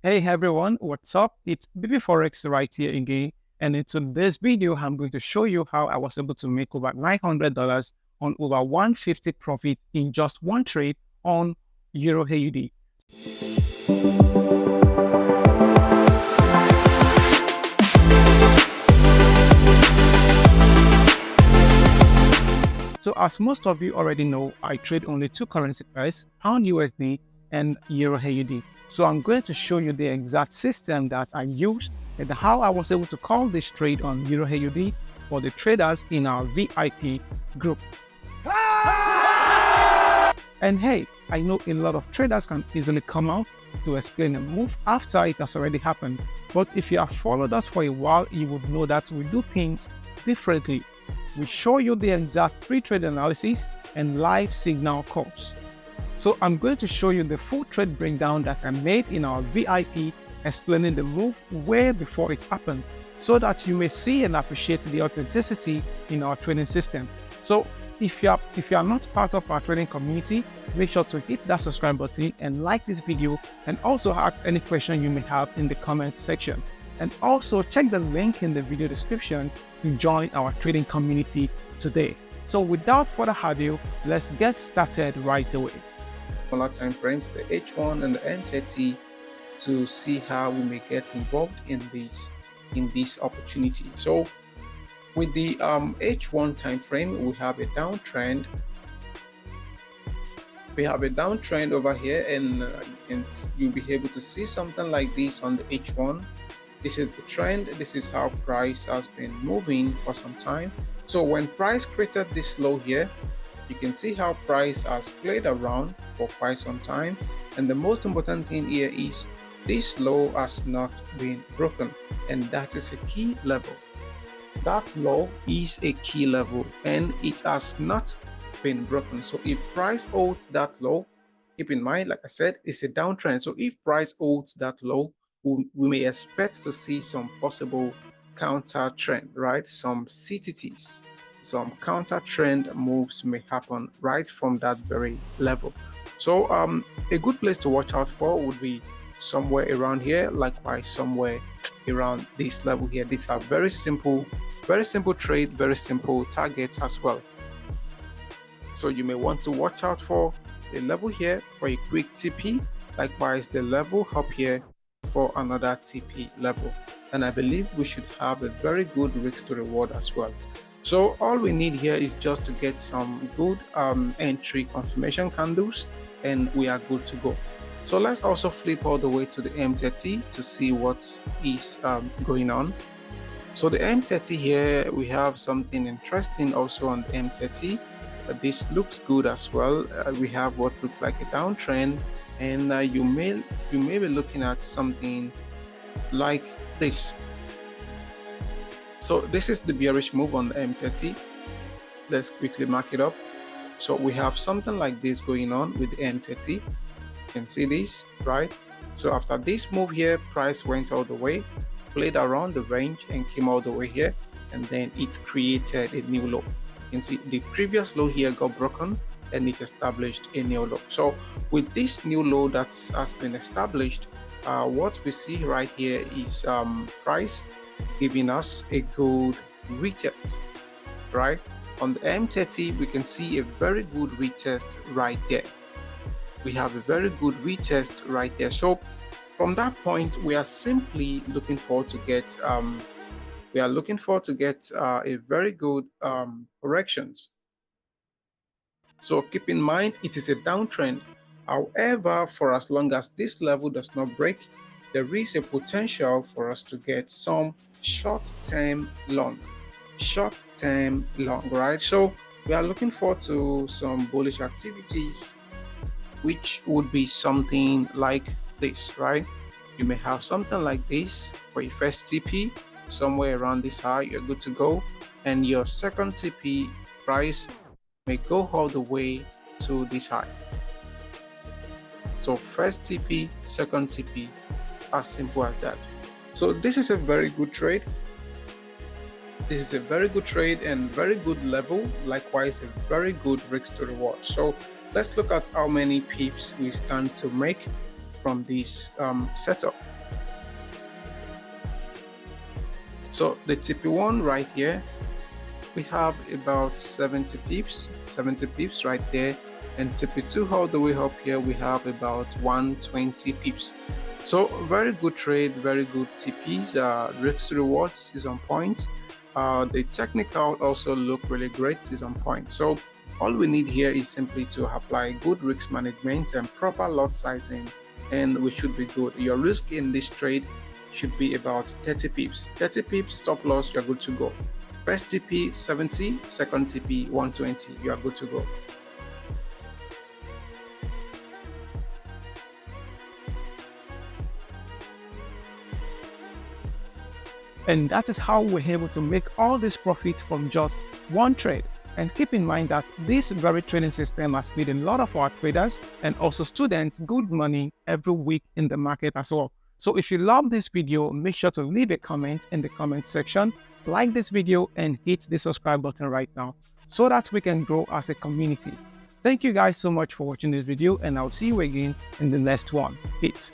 Hey everyone, what's up? It's BB Forex right here again. And in today's video, I'm going to show you how I was able to make over $900 on over 150 profit in just one trade on EURUSD. So as most of you already know, I trade only two currency pairs, Pound USD and EURUSD. So I'm going to show you the exact system that I use and how I was able to call this trade on EURUSD for the traders in our VIP group. And hey, I know a lot of traders can easily come out to explain a move after it has already happened. But if you have followed us for a while, you would know that we do things differently. We show you the exact pre-trade analysis and live signal calls. So I'm going to show you the full trade breakdown that I made in our VIP, explaining the move way before it happened, so that you may see and appreciate the authenticity in our trading system. So if you are not part of our trading community, make sure to hit that subscribe button and like this video, and also ask any question you may have in the comment section. And also check the link in the video description to join our trading community today. So without further ado, let's get started right away. Smaller time frames, the H1 and the M30, to see how we may get involved in this opportunity. So with the H1 time frame, we have a downtrend. We have a downtrend over here, and you'll be able to see something like this on the H1. This is the trend. This is how price has been moving for some time. So when price created this low here, you can see how price has played around for quite some time. And the most important thing here is this low has not been broken, and that is a key level. That low is a key level, and it has not been broken. So if price holds that low, keep in mind, like I said, it's a downtrend. So if price holds that low, we may expect to see some possible counter trend, right? Some CTTs, some counter trend moves may happen right from that very level. So a good place to watch out for would be somewhere around here, likewise somewhere around this level here. These are very simple trade, very simple target as well. So you may want to watch out for the level here for a quick TP, likewise the level up here for another TP level. And I believe we should have a very good risk to reward as well. So all we need here is just to get some good entry confirmation candles, and we are good to go. So let's also flip all the way to the M30 to see what is going on. So the M30 here, we have something interesting also on the M30. This looks good as well. We have what looks like a downtrend, and you may be looking at something like this. So this is the bearish move on the M30. Let's quickly mark it up. So we have something like this going on with the M30. You can see this, right? So after this move here, price went all the way, played around the range and came all the way here, and then it created a new low. You can see the previous low here got broken and it established a new low. So with this new low that has been established, what we see right here is price giving us a good retest, right? On the M30, we can see a very good retest right there. We have a very good retest right there. So from that point, we are simply looking forward to get a very good corrections. So keep in mind, it is a downtrend. However, for as long as this level does not break, there is a potential for us to get some short-term long, right? So we are looking forward to some bullish activities, which would be something like this, right? You may have something like this for your first TP, somewhere around this high, you're good to go. And your second TP price may go all the way to this high. So first TP, second TP, as simple as that. So this is a very good trade. This is a very good trade and very good level, likewise a very good risk to reward. So let's look at how many pips we stand to make from this setup. So the TP1 right here, we have about 70 pips right there, and TP2 all the way up here we have about 120 pips. So very good trade, very good TPs. Risk rewards is on point. The technical also look really great, is on point. So all we need here is simply to apply good risk management and proper lot sizing, and we should be good. Your risk in this trade should be about 30 pips. 30 pips stop loss, you're good to go. First TP 70, second TP 120, you are good to go. And that is how we're able to make all this profit from just one trade. And keep in mind that this very trading system has made a lot of our traders and also students good money every week in the market as well. So if you love this video, make sure to leave a comment in the comment section, like this video, and hit the subscribe button right now so that we can grow as a community. Thank you guys so much for watching this video, and I'll see you again in the next one. Peace.